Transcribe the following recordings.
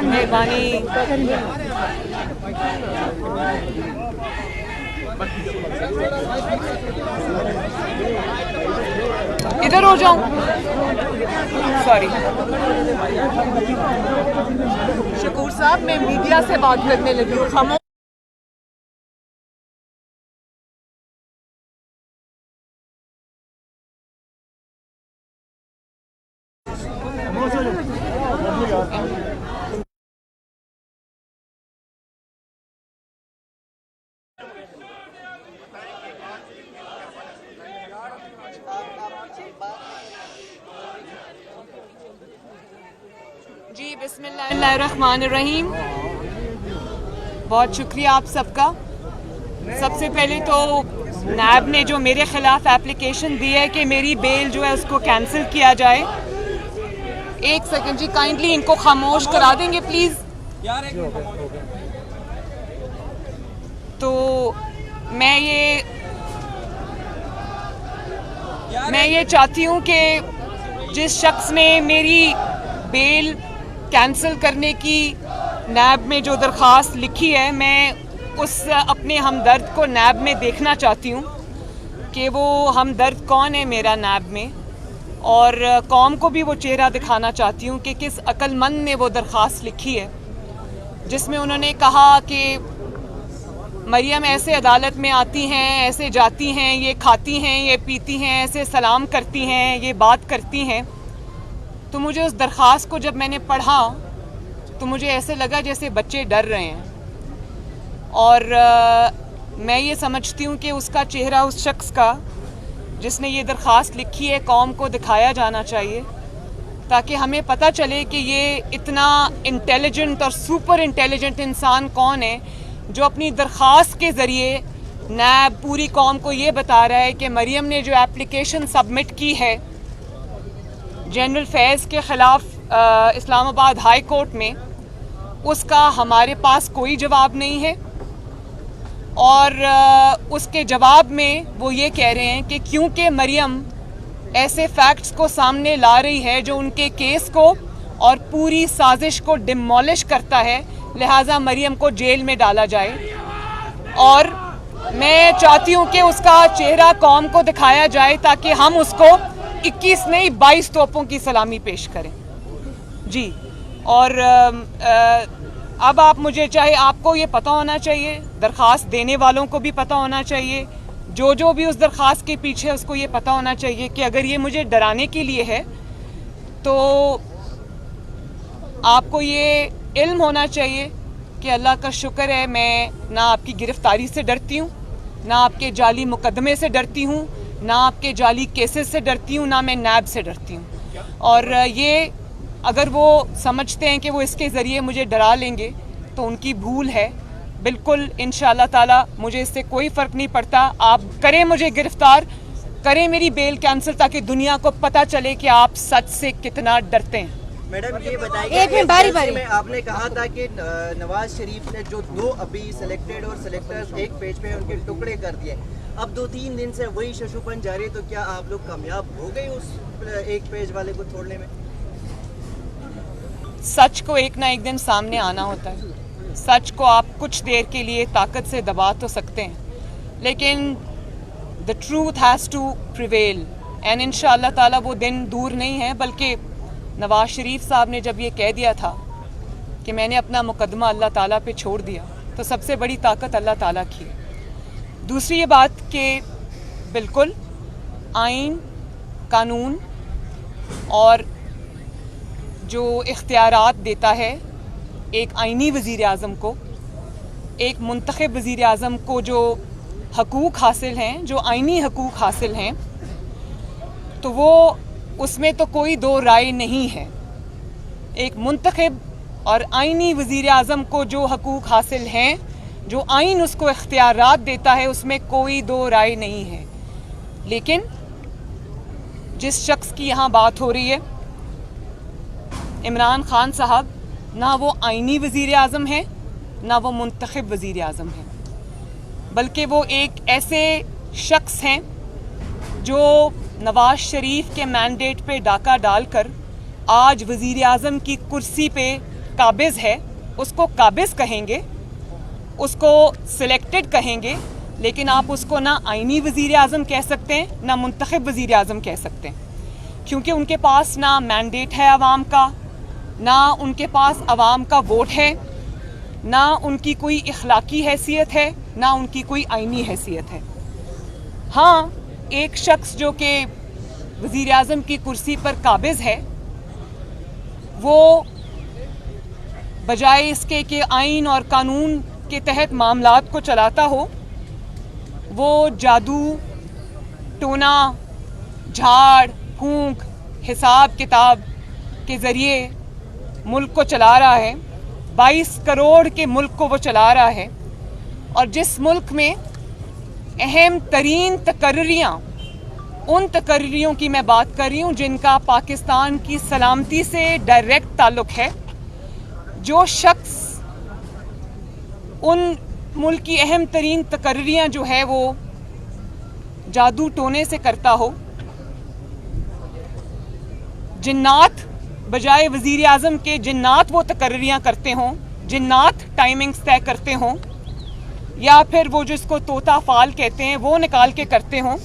मेहरबानी। इधर हो जाऊं, सॉरी। शकूर साहब, मैं मीडिया से बात करने लगी हूँ। खामोश। जी, बिस्मिल्लाहिर्रहमानिर्रहीम। बहुत शुक्रिया आप सबका। सबसे पहले तो नैब ने जो मेरे ख़िलाफ़ एप्लीकेशन दी है कि मेरी बेल जो है उसको कैंसिल किया जाए। एक सेकंड जी, काइंडली इनको खामोश करा देंगे प्लीज़। तो मैं ये चाहती हूँ कि जिस शख्स ने मेरी बेल कैंसिल करने की नैब में जो दरख्वास्त लिखी है, मैं उस अपने हमदर्द को नैब में देखना चाहती हूँ कि वो हमदर्द कौन है मेरा नैब में, और कौम को भी वो चेहरा दिखाना चाहती हूँ कि किस अक्लमंद ने वो दरख्वास्त लिखी है जिसमें उन्होंने कहा कि मरियम ऐसे अदालत में आती हैं, ऐसे जाती हैं, ये खाती हैं, ये पीती हैं, ऐसे सलाम करती हैं, ये बात करती हैं। तो मुझे उस दरख्वास्त को जब मैंने पढ़ा तो मुझे ऐसे लगा जैसे बच्चे डर रहे हैं, और मैं ये समझती हूँ कि उसका चेहरा उस शख्स का जिसने ये दरख्वास्त लिखी है कौम को दिखाया जाना चाहिए, ताकि हमें पता चले कि ये इतना इंटेलिजेंट और सुपर इंटेलिजेंट इंसान कौन है जो अपनी दरख्वास्त के ज़रिए नैब पूरी कौम को ये बता रहा है कि मरियम ने जो एप्लीकेशन सबमिट की है जनरल फैज़ के ख़िलाफ़ इस्लामाबाद हाई कोर्ट में, उसका हमारे पास कोई जवाब नहीं है। और उसके जवाब में वो ये कह रहे हैं कि क्योंकि मरियम ऐसे फैक्ट्स को सामने ला रही है जो उनके केस को और पूरी साजिश को डिमोलिश करता है, लिहाजा मरियम को जेल में डाला जाए। और मैं चाहती हूँ कि उसका चेहरा कौम को दिखाया जाए ताकि हम उसको 21 नहीं 22 तोपों की सलामी पेश करें जी। और अब आप मुझे, चाहे आपको ये पता होना चाहिए, दरख्वास्त देने वालों को भी पता होना चाहिए, जो भी उस दरख्वास्त के पीछे उसको ये पता होना चाहिए कि अगर ये मुझे डराने के लिए है तो आपको ये इल्म होना चाहिए कि अल्लाह का शुक्र है मैं ना आपकी गिरफ्तारी से डरती हूँ, ना आपके जाली मुकदमे से डरती हूँ, ना आपके जाली केसेस से डरती हूँ, ना मैं नैब से डरती हूँ। और ये अगर वो समझते हैं कि वो इसके ज़रिए मुझे डरा लेंगे तो उनकी भूल है। बिल्कुल इंशाअल्लाह ताला मुझे इससे कोई फ़र्क नहीं पड़ता। आप करें मुझे गिरफ़्तार, करें मेरी बेल कैंसिल, ताकि दुनिया को पता चले कि आप सच से कितना डरते हैं। मैडम ये बताइए, एक में बारी में आपने कहा था कि नवाज शरीफ ने जो 2 अभी सिलेक्टेड और सिलेक्टर्स एक पेज पे उनके टुकड़े कर दिए, अब 2-3 दिन से वही शशुपन जारी, तो क्या आप लोग कामयाब हो गए उस एक पेज वाले को तोड़ने में? सच को एक ना एक दिन सामने आना होता है। सच को आप कुछ देर के लिए ताकत से दबा तो सकते हैं, लेकिन the truth has to prevail, and इंशाअल्लाह ताला वो दिन दूर नहीं है। बल्कि नवाज शरीफ साहब ने जब ये कह दिया था कि मैंने अपना मुकदमा अल्लाह ताला पे छोड़ दिया, तो सबसे बड़ी ताकत अल्लाह ताला की। दूसरी ये बात कि बिल्कुल आइन, कानून और जो इख्तियारात देता है एक आइनी वज़ीर आज़म को, एक मुंतखब वज़ीर आज़म को जो हकूक़ हासिल हैं, जो आइनी हकूक़ हासिल हैं, तो वो उसमें तो कोई दो राय नहीं है। एक मुंतखब और आइनी वज़ीर आज़म को जो हकूक़ हासिल हैं, जो आइन उसको इख्तियारात देता है, उसमें कोई दो राय नहीं है। लेकिन जिस शख्स की यहाँ बात हो रही है, इमरान खान साहब, ना वो आइनी वज़ीर आज़म हैं, ना वो मुंतखब वज़ीर आज़म हैं, बल्कि वो एक ऐसे शख्स हैं जो नवाज शरीफ के मैंडेट पे डाका डालकर आज वज़ीर आज़म की कुर्सी पे काबिज़ है, उसको काबिज़ कहेंगे, उसको सिलेक्टेड कहेंगे, लेकिन आप उसको ना आईनी वज़ीर आज़म कह सकते हैं ना मुंतखब वज़ीर आज़म कह सकते हैं, क्योंकि उनके पास ना मैंडेट है आवाम का, ना उनके पास आवाम का वोट है, ना उनकी कोई इखलाकी हैसियत है, ना उनकी कोई आईनी हैसियत है। हाँ, एक शख्स जो कि वज़ीर आज़म की कुर्सी पर काबिज़ है, वो बजाय इसके कि आइन और कानून के तहत मामलात को चलाता हो, वो जादू टोना झाड़ फूंक हिसाब किताब के ज़रिए मुल्क को चला रहा है। 22 करोड़ के मुल्क को वो चला रहा है, और जिस मुल्क में अहम तरीन तकर्रियाँ, उन तकर्रियों की मैं बात कर रही हूँ जिनका पाकिस्तान की सलामती से डायरेक्ट ताल्लुक़ है, जो शख्स उन मुल्क की अहम तरीन तकर्रियाँ जो है वो जादू टोने से करता हो, जिन्नात बजाय वज़ीर आज़म के जिन्नात वो तकर्रियाँ करते हों, जिन्नात टाइमिंग्स तय करते हों, या फिर वो जिसको तोता फाल कहते हैं वो निकाल के करते हों,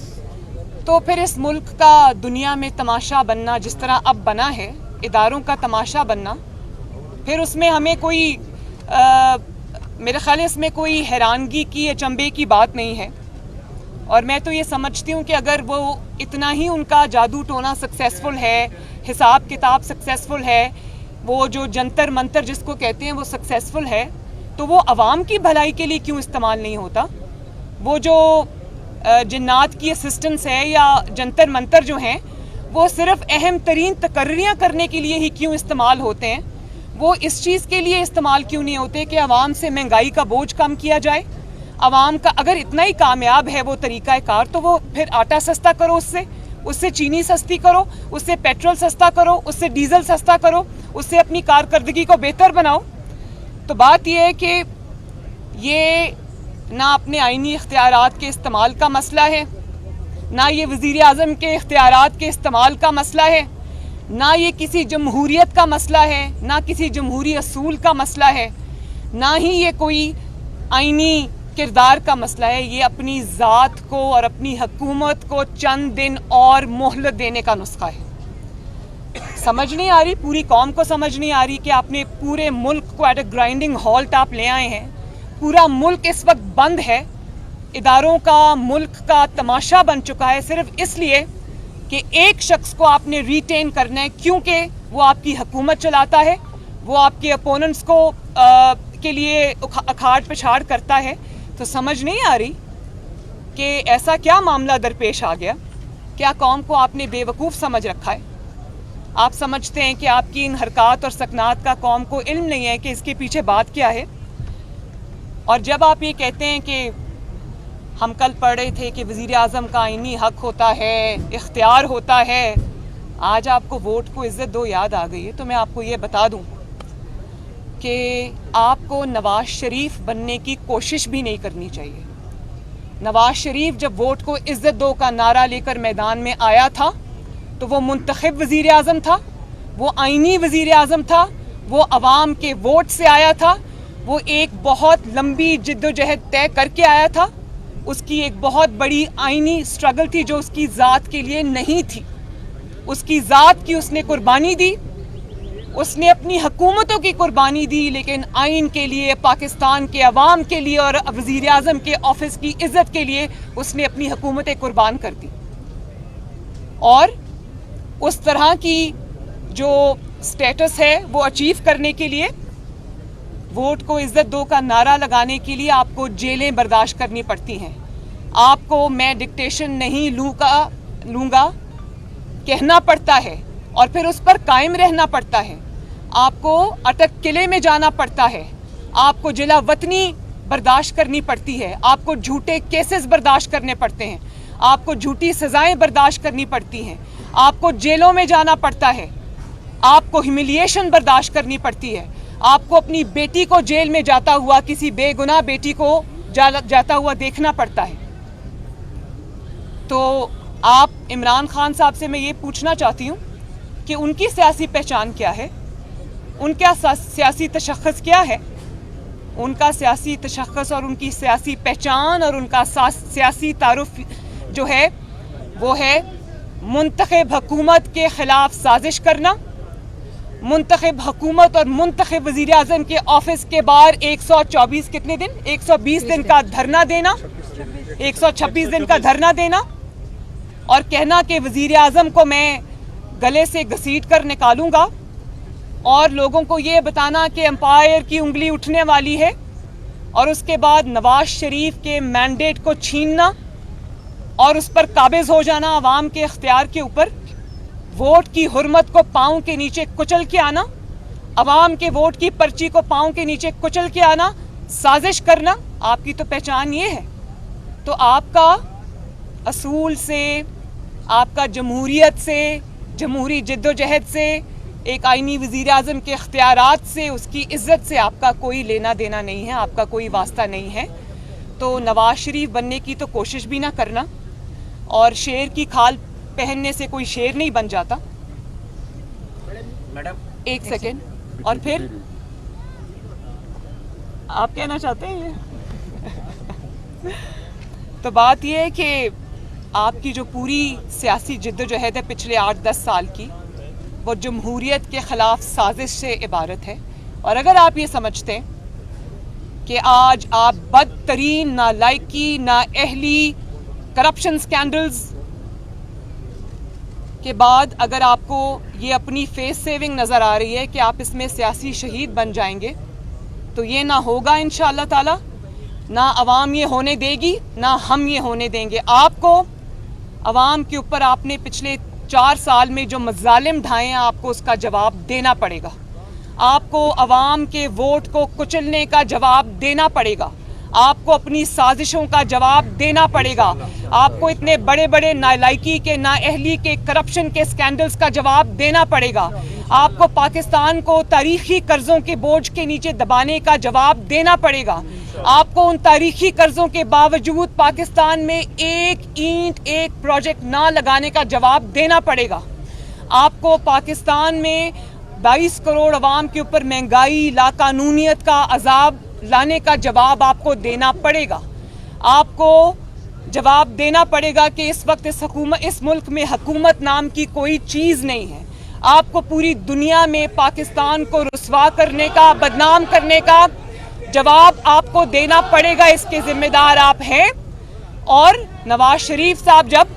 तो फिर इस मुल्क का दुनिया में तमाशा बनना जिस तरह अब बना है, इदारों का तमाशा बनना, फिर उसमें हमें कोई मेरे ख्याल इसमें कोई हैरानगी की अचंभे की बात नहीं है। और मैं तो ये समझती हूँ कि अगर वो इतना ही उनका जादू टोना सक्सेसफुल है, हिसाब किताब सक्सेसफुल है, वो जो जंतर मंतर जिसको कहते हैं वो सक्सेसफुल है, तो वो अवाम की भलाई के लिए क्यों इस्तेमाल नहीं होता? वो जो जिन्नात की असिस्टेंस है या जंतर मंतर जो हैं, वो सिर्फ अहम तरीन तकर्रियाँ करने के लिए ही क्यों इस्तेमाल होते हैं? वो इस चीज़ के लिए इस्तेमाल क्यों नहीं होते कि आवाम से महंगाई का बोझ कम किया जाए? आवाम का अगर इतना ही कामयाब है वो तरीक़ा कार, तो वो फिर आटा सस्ता करो, उससे चीनी सस्ती करो, उससे पेट्रोल सस्ता करो, उससे डीजल सस्ता करो, उससे अपनी कारकर्दगी को बेहतर बनाओ। तो बात यह है कि ये ना अपने आईनी इख्तियारात के इस्तेमाल का मसला है, ना ये वज़ीर आज़म के इख्तियारात के इस्तेमाल का मसला है, ना ये किसी जमहूरियत का मसला है, ना किसी जमहूरी असूल का मसला है, ना ही ये कोई आईनी किरदार का मसला है। ये अपनी ज़ात को और अपनी हुकूमत को चंद दिन और मोहलत देने का नुस्खा है। समझ नहीं आ रही, पूरी कौम को समझ नहीं आ रही कि आपने पूरे मुल्क को एट अ ग्राइंडिंग हॉल्ट आप ले आए हैं। पूरा मुल्क इस वक्त बंद है, इदारों का, मुल्क का तमाशा बन चुका है, सिर्फ इसलिए कि एक शख्स को आपने रिटेन करना है, क्योंकि वो आपकी हुकूमत चलाता है, वो आपके अपोनेंट्स को के लिए अखाड़ पिछाड़ करता है। तो समझ नहीं आ रही कि ऐसा क्या मामला दरपेश आ गया? क्या कौम को आपने बेवकूफ़ समझ रखा है? आप समझते हैं कि आपकी इन हरकत और सकनात का कौम को इल्म नहीं है कि इसके पीछे बात क्या है। और जब आप ये कहते हैं कि हम कल पढ़ रहे थे कि वज़ीर आज़म का आईनी हक होता है, इख्तियार होता है, आज आपको वोट को इज़्ज़त दो याद आ गई है, तो मैं आपको ये बता दूं कि आपको नवाज शरीफ बनने की कोशिश भी नहीं करनी चाहिए। नवाज शरीफ जब वोट को इज़्ज़त दो का नारा लेकर मैदान में आया था, तो वो मुंतखब वज़ीर आज़म था, वो आईनी वज़ीर आज़म था, वो अवाम के वोट से आया था, वो एक बहुत लंबी जिद्दोजहद तय करके आया था, उसकी एक बहुत बड़ी आईनी स्ट्रगल थी जो उसकी ज़ात के लिए नहीं थी। उसकी ज़ात की उसने कुर्बानी दी, उसने अपनी हुकूमतों की कुर्बानी दी, लेकिन आइन के लिए, पाकिस्तान के अवाम के लिए और वज़ीर आज़म के ऑफिस की इज़्ज़त के लिए उसने अपनी हुकूमतें कुर्बान कर दी। और उस तरह की जो स्टेटस है वो अचीव करने के लिए, वोट को इज़्ज़त दो का नारा लगाने के लिए आपको जेलें बर्दाश्त करनी पड़ती हैं। आपको मैं डिक्टेशन नहीं लूँगा कहना पड़ता है और फिर उस पर कायम रहना पड़ता है। आपको अटक किले में जाना पड़ता है, आपको जिला वतनी बर्दाश्त करनी पड़ती है, आपको झूठे केसेस बर्दाश्त करने पड़ते हैं, आपको झूठी सज़ाएं बर्दाश्त करनी पड़ती हैं, आपको जेलों में जाना पड़ता है, आपको ह्यूमिलिएशन बर्दाश्त करनी पड़ती है, आपको अपनी बेटी को जेल में जाता हुआ, किसी बेगुनाह बेटी को जाता हुआ देखना पड़ता है। तो आप इमरान खान साहब से मैं ये पूछना चाहती हूँ कि उनकी सियासी पहचान क्या है, उनका सियासी तशख़्ख़ुस क्या है। उनका सियासी तशख़्ख़ुस और उनकी सियासी पहचान और उनका सियासी तारुफ जो है वो है मुंतखब हुकूमत के ख़िलाफ़ साजिश करना, मुंतखब हुकूमत और मुंतखब वज़ीर आज़म के ऑफिस के बाहर 124 कितने दिन 120 दिन का धरना देना, 126 दिन का धरना देना और कहना कि वज़ीर आज़म को मैं गले से घसीट कर निकालूंगा और लोगों को ये बताना कि एम्पायर की उंगली उठने वाली है और उसके बाद नवाज शरीफ के मैंडेट को छीनना और उस पर काबिज हो जाना अवाम के इख्तियार के ऊपर, वोट की हुर्मत को पाँव के नीचे कुचल के आना, अवाम के वोट की पर्ची को पाँव के नीचे कुचल के आना, साजिश करना, आपकी तो पहचान ये है। तो आपका असूल से, आपका जमहूरियत से, जमहूरी जद्दोजहद से, एक आईनी वज़ीर आज़म के इख्तियारात से, उसकी इज़्ज़त से आपका कोई लेना देना नहीं है, आपका कोई वास्ता नहीं है। तो नवाज शरीफ बनने की तो कोशिश भी ना करना और शेर की खाल पहनने से कोई शेर नहीं बन जाता। मैडम एक सेकेंड, और फिर आप कहना चाहते हैं ये? तो बात ये है कि आपकी जो पूरी सियासी जिद्दोजहद है पिछले 8-10 साल की, वो जमहूरियत के ख़िलाफ़ साजिश से इबारत है। और अगर आप ये समझते हैं कि आज आप बदतरीन नालायकी, नाअहली, करप्शन स्कैंडल्स के बाद अगर आपको ये अपनी फेस सेविंग नज़र आ रही है कि आप इसमें सियासी शहीद बन जाएंगे, तो ये ना होगा इंशाअल्लाह ताला, ना अवाम ये होने देगी, ना हम ये होने देंगे। आपको अवाम के ऊपर आपने पिछले 4 साल में जो मज़ालिम ढाए हैं, आपको उसका जवाब देना पड़ेगा। आपको अवाम के वोट को कुचलने का जवाब देना पड़ेगा, आपको अपनी साजिशों का जवाब देना पड़ेगा, आपको इतने बड़े बड़े नालायकी के, नाअहली के, करप्शन के स्कैंडल्स का जवाब देना पड़ेगा, आपको पाकिस्तान को तारीखी कर्जों के बोझ के नीचे दबाने का जवाब देना पड़ेगा, आपको उन तारीखी कर्जों के बावजूद पाकिस्तान में एक ईंट, एक प्रोजेक्ट ना लगाने का जवाब देना पड़ेगा, आपको पाकिस्तान में 22 करोड़ अवाम के ऊपर महंगाई, लाकानूनियत का अजाब लाने का जवाब आपको देना पड़ेगा। आपको जवाब देना पड़ेगा कि इस वक्त इस मुल्क में हुकूमत नाम की कोई चीज़ नहीं है। आपको पूरी दुनिया में पाकिस्तान को रुस्वा करने का, बदनाम करने का जवाब आपको देना पड़ेगा। इसके जिम्मेदार आप हैं। और नवाज शरीफ साहब जब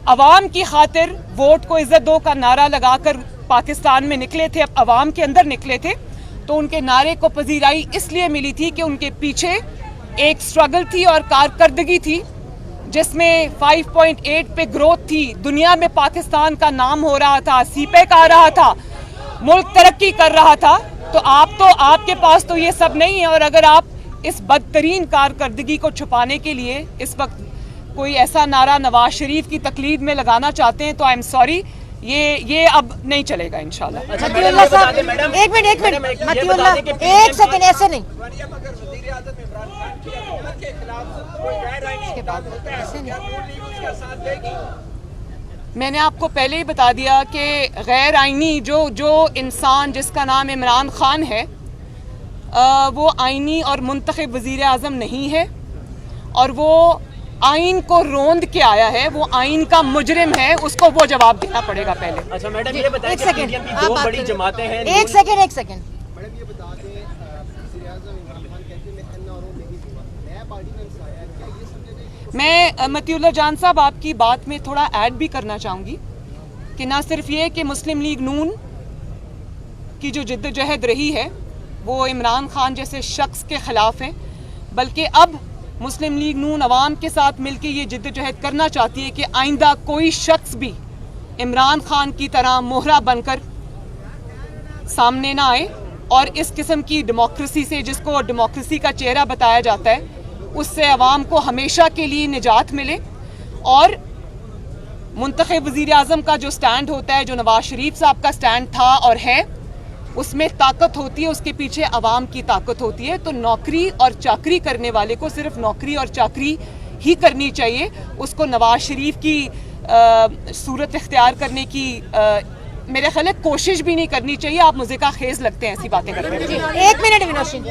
अवाम की खातिर वोट को इज्जत दो का नारा लगाकर पाकिस्तान में निकले थे, अब अवाम के अंदर निकले थे, तो उनके नारे को पजीराई इसलिए मिली थी कि उनके पीछे एक स्ट्रगल थी और कारकर्दगी थी जिसमें 5.8 पे ग्रोथ थी। दुनिया में पाकिस्तान का नाम हो रहा था, सीपेक आ रहा था, मुल्क तरक्की कर रहा था। तो आपके पास तो ये सब नहीं है। और अगर आप इस बदतरीन कारकर्दगी को छुपाने के लिए इस वक्त कोई ऐसा नारा नवाज शरीफ की तकलीद में लगाना चाहते हैं तो आई एम सॉरी, ये अब नहीं चलेगा इंशाल्लाह। मतीउल्लाह साहब, एक मिनट मतीउल्लाह, एक सेकंड, ऐसे नहीं। मैंने आपको पहले ही बता दिया कि गैर आइनी जो इंसान जिसका नाम इमरान खान है, वो आइनी और मुंतखब वज़ीर आज़म नहीं है और वो आइन को रोंद के आया है, वो आइन का मुजरिम है, उसको वो जवाब देना पड़ेगा पहले। अच्छा मैडम, ये बताएं कि पीडीएम की दो बड़ी जमातें हैं। एक सेकंड मैडम ये बता दें, वज़ीर आज़म इमरान खान कहते हैं मैं एनआरओ नहीं दूंगा, नया पार्टी में आया, क्या ये समझे? मैं मतीउल्लाह जान साहब आपकी बात में थोड़ा ऐड भी करना चाहूँगी कि ना सिर्फ ये कि मुस्लिम लीग नून की जो जिद्दोजहद रही है वो इमरान खान जैसे शख्स के ख़िलाफ़ है, बल्कि अब मुस्लिम लीग नून अवाम के साथ मिलकर ये जिद्दोजहद करना चाहती है कि आइंदा कोई शख्स भी इमरान खान की तरह मोहरा बनकर सामने ना आए और इस किस्म की डेमोक्रेसी से, जिसको डेमोक्रेसी का चेहरा बताया जाता है, उससे अवाम को हमेशा के लिए निजात मिले। और मुंतखब वज़ीर आज़म का जो स्टैंड होता है, जो नवाज शरीफ साहब का स्टैंड था और है, उसमें ताकत होती है, उसके पीछे अवाम की ताकत होती है। तो नौकरी और चाकरी करने वाले को सिर्फ नौकरी और चाकरी ही करनी चाहिए, उसको नवाज शरीफ की सूरत इख्तियार करने की मेरे ख्याल है कोशिश भी नहीं करनी चाहिए। आप मुझे का खेज लगते हैं ऐसी बातें करते हैं। 1 मिनट विनोशिन,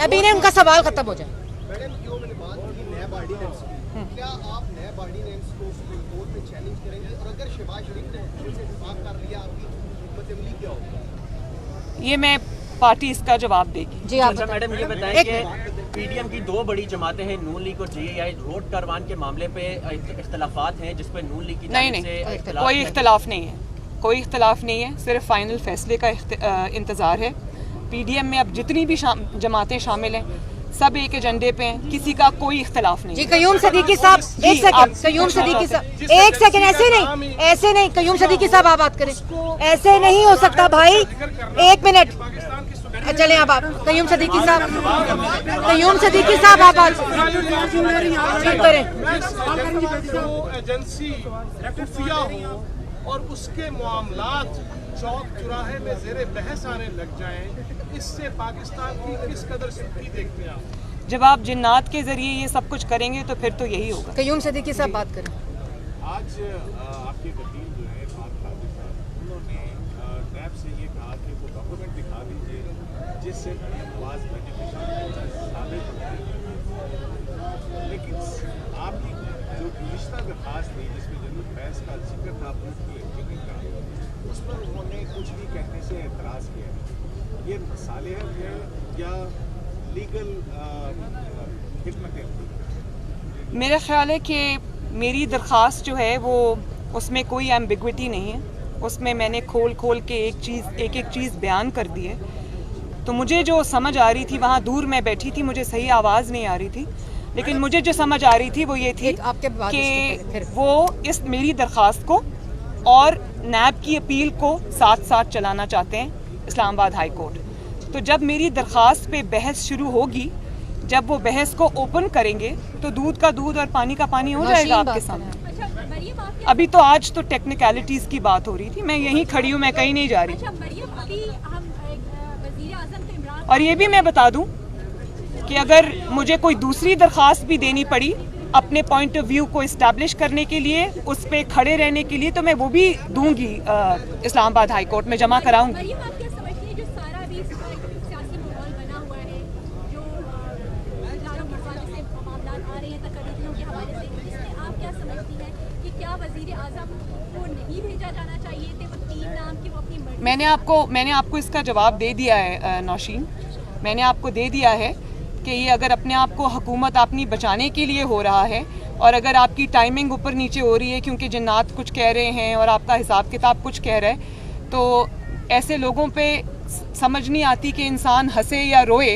अभी ने उनका सवाल खत्म हो जाए। मैडम जो मैंने बात की नैब ऑर्डिनेंस की, क्या आप नैब ऑर्डिनेंस को सुप्रीम कोर्ट में चैलेंज करेंगे, और अगर शहबाज शरीफ ने उससे इत्तेफाक कर लिया आपकी हिम्मत अमली क्या होगी? ये मैं पार्टी इसका जवाब देगी। जी आप अच्छा मैडम ये बताएं एक कि पीडीएम की दो बड़ी जमातें हैं, नून लीग और जेएआई, रोड कारवान के मामले पे इख्तलाफात हैं जिस पे नून लीग की नहीं जानिब नहीं, से कोई इख्तलाफ नहीं है, कोई इख्तलाफ नहीं है, सिर्फ फाइनल फैसले का इंतज़ार है। पीडीएम में अब जितनी भी जमातें शामिल हैं सब एक एजेंडे पे हैं, किसी का कोई इख्तलाफ नहीं जी है। कयूम सदीकी साहब, एक सेकंड, कयूम सदीकी साहब, एक सेकंड, ऐसे नहीं, कयूम सदीकी साहब आप बात करें, ऐसे नहीं हो सकता भाई, 1 मिनट, चलें अब आप कयूम सदीकी साहब, आप बात करें। जो एजेंसी खुफिया हो और उसके मामलात चौक चौराहे में ज़ेरे बहस आने लग जाएं, इससे पाकिस्तान की किस कदर स्थिति देखते हैं आप? जब आप जिन्नात के जरिए ये सब कुछ करेंगे तो फिर तो यही होगा। कयूम सदीकी साहब बात करें। आज आपके वकील जो है फारूक कादिर साहब, उन्होंने नैब से ये कहा कि वो डॉक्यूमेंट दिखा दीजिए जिससे नवाज बेनिफिशियरी साबित होते। लेकिन आपकी जो गुज़िश्ता दरखास्त थी जिसमें जनरल फैज़ का जिक्र था का, उस पर उन्होंने कुछ भी कहने से एतराज़ किया है। ये मसालिहत है या लीगल हिकमत? मेरा ख्याल है कि मेरी दरख्वास्त जो है वो उसमें कोई एम्बिग्विटी नहीं है, उसमें मैंने खोल के एक एक चीज़ बयान कर दी है। तो मुझे जो समझ आ रही थी, वहाँ दूर मैं बैठी थी, मुझे सही आवाज़ नहीं आ रही थी, लेकिन मुझे जो समझ आ रही थी वो ये थी कि वो इस मेरी दरख्वास्त को और नैब की अपील को साथ साथ चलाना चाहते हैं इस्लामाबाद हाई कोर्ट। तो जब मेरी दरख्वास्त पे बहस शुरू होगी, जब वो बहस को ओपन करेंगे तो दूध का दूध और पानी का पानी हो जाएगा आपके सामने। अभी तो आज तो टेक्निकलिटीज़ की बात हो रही थी, मैं यहीं खड़ी हूँ, मैं कहीं नहीं जा रही। और ये भी मैं बता दूँ कि अगर मुझे कोई दूसरी दरख्वास्त भी देनी पड़ी अपने पॉइंट ऑफ व्यू को इस्टेब्लिश करने के लिए, उस पे खड़े रहने के लिए, तो मैं वो भी दूंगी, इस्लामाबाद हाई कोर्ट में जमा कराऊंगी। मैंने आपको इसका जवाब दे दिया है नौशीन, मैंने आपको दे दिया है कि ये अगर अपने आप को हुकूमत अपनी बचाने के लिए हो रहा है और अगर आपकी टाइमिंग ऊपर नीचे हो रही है क्योंकि जिन्नात कुछ कह रहे हैं और आपका हिसाब किताब कुछ कह रहा है, तो ऐसे लोगों पे समझ नहीं आती कि इंसान हंसे या रोए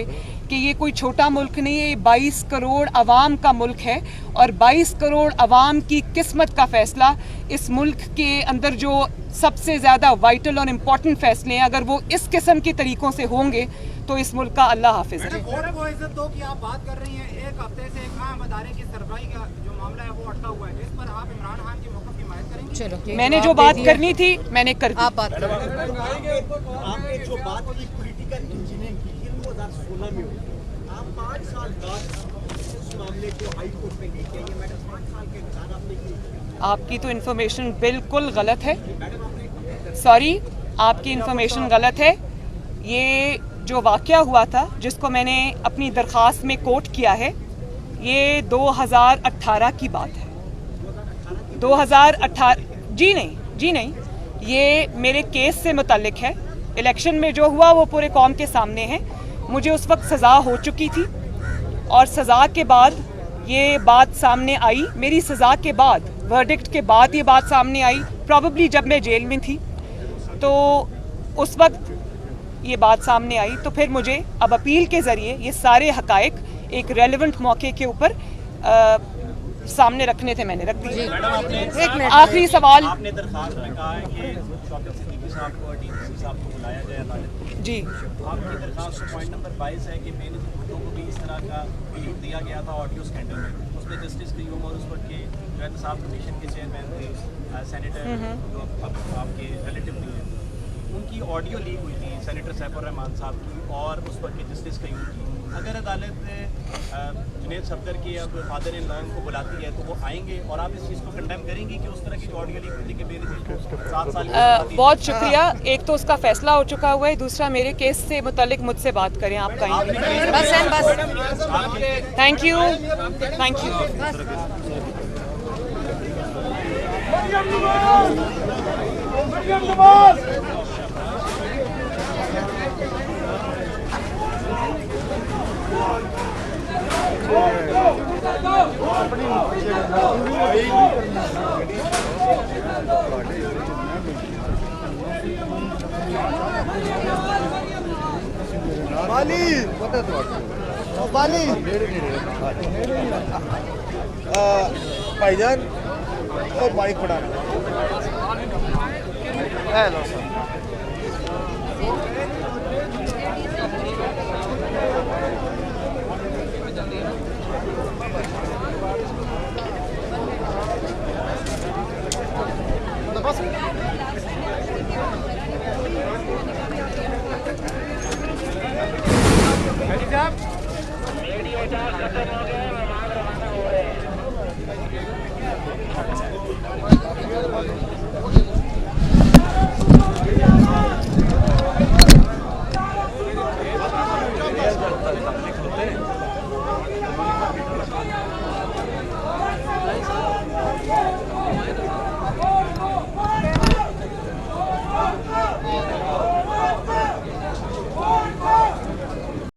कि ये कोई छोटा मुल्क नहीं है, ये 22 करोड़ अवाम का मुल्क है और 22 करोड़ अवाम की किस्मत का फ़ैसला, इस मुल्क के अंदर जो सबसे ज़्यादा वाइटल और इम्पॉर्टेंट फ़ैसले हैं, अगर वो इस किस्म के तरीक़ों से होंगे तो इस मुल्क का अल्लाह हाफिज़ है। वो इज्जत दो कि आप बात कर रही हैं, एक हफ्ते से एक अहम अदारे की सरबराही का जो मामला है वो अटका हुआ है, इस पर आप इमरान खान की मौक़िफ़ की हिमायत करेंगे? चलो, मैंने जो बात करनी थी मैंने कर दी। आप बात करें। आपने जो बात की पॉलिटिकल इंजीनियरिंग की 2016 में हुई, आप 5 साल बाद उस मामले को हाई कोर्ट में लेके आइए मैडम, 5 साल के बाद आपने ये, आपकी तो इन्फॉर्मेशन बिल्कुल गलत है, सॉरी, आपकी इन्फॉर्मेशन गलत है। ये जो वाक़या हुआ था जिसको मैंने अपनी दरख्वास्त में कोट किया है, ये 2018 की बात है। 2018 जी नहीं, ये मेरे केस से मुतल्लिक है। इलेक्शन में जो हुआ वो पूरे कौम के सामने है। मुझे उस वक्त सज़ा हो चुकी थी और सज़ा के बाद ये बात सामने आई, मेरी सज़ा के बाद, वर्डिक्ट के बाद ये बात सामने आई, प्रॉबली जब मैं जेल में थी, तो उस वक्त ये बात सामने आई। तो फिर मुझे अब अपील के ज़रिए ये सारे हक़ाइक़ एक रेलेवेंट मौके के ऊपर सामने रखने थे, मैंने रख दिए। आखिरी सवाल, आपने दरखास्त में कहा है कि शौकत सिद्दीकी साहब को और डीजीपी साहब को बुलाया जाए अदालत जी, आपकी दरखास्त पॉइंट नंबर 22 है कि बेनज़ीर भुट्टो को भी इस तरह का ब्रीफ दिया गया था ऑडियो स्कैंडल में, उसमें जस्टिस कयूम और उस वक्त के जो एहतसाब कमीशन के चेयरमैन थे सेनेटर जो अब आपके रिलेटिव भी हैं, उनकी ऑडियो लीक हुई थी सेनेटर सैफुर रहमान साहब की और उस वक्त के जस्टिस कयूम की। अगर अदालत जुनेद सफदर की अब फादर इन लॉ को बुलाती है तो वो आएंगे और आप इस चीज़ को कंडेम करेंगे कि उस तरह की ऑडियो लीक होने के बेनिफिट 7 साल बहुत शुक्रिया। एक तो उसका फैसला हो चुका हुआ है, दूसरा मेरे केस से मुतालिक मुझसे बात करें आप कहीं। बस है बस। Thank you, thank you. भाईजान और बाइक पड़ा हेलो सर रेडियो चार्ज खत्म हो गया है।